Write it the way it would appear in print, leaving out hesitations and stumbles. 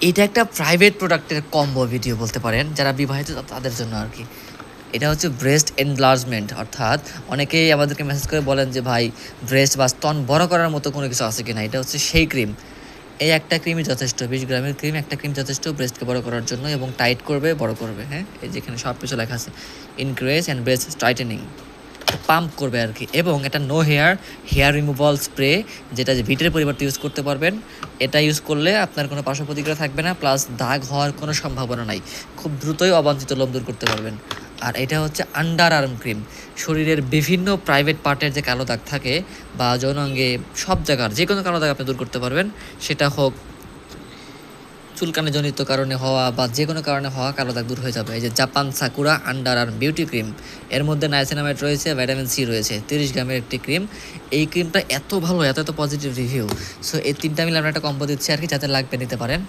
এটা একটা প্রাইভেট প্রোডাক্টের কম্বো ভিডিও বলতে পারেন, যারা বিবাহিত তাদের জন্য আর কি। এটা হচ্ছে ব্রেস্ট এনলার্জমেন্ট, অর্থাৎ অনেকেই আমাদেরকে মেসেজ করে বলেন যে ভাই ব্রেস্ট বা স্তন বড় করার মতো কোনো কিছু আছে কিনা। এটা হচ্ছে সেই ক্রিম। এই একটা ক্রিমই যথেষ্ট, 20 গ্রামের ক্রিম, একটা ক্রিম যথেষ্ট ব্রেস্টকে বড় করার জন্য এবং টাইট করবে, বড় করবে। হ্যাঁ, এই যেখানে সব কিছু লেখা আছে, ইনক্রিজ অ্যান্ড ব্রেস্ট স্ট্রাইটেনিং, পাম্প করবে আর কি। এবং এটা নো হেয়ার রিমুভাল স্প্রে, যেটা যে ভিটের পরিবর্তে ইউজ করতে পারবেন। এটা ইউজ করলে আপনার কোনো পার্শ্ব প্রতিক্রিয়া থাকবে না, প্লাস দাগ হওয়ার কোনো সম্ভাবনা নাই। খুব দ্রুতই অবাঞ্ছিত লোম দূর করতে পারবেন। আর এটা হচ্ছে আন্ডার আর্ম ক্রিম। শরীরের বিভিন্ন প্রাইভেট পার্টের যে কালো দাগ থাকে বা যৌনাঙ্গে, সব জায়গার যে কোনো কালো দাগ আপনি দূর করতে পারবেন। সেটা হোক চুলকানি জনিত কারণে হওয়া বা যে কোনো কারণে হওয়া কালো দাগ দূর হয়ে যাবে। এই যে Japan sakura under arm beauty cream, এর মধ্যে নাইসিনামাইড রয়েছে, ভিটামিন সি রয়েছে, 30 গ্রামের একটি ক্রিম। এই ক্রিমটা এত ভালো, এত পজিটিভ রিভিউ। সো এই তিনটা মিলে আমরা একটা কম্বো দিচ্ছি আর কি, যাতে লাগবে নিতে পারেন।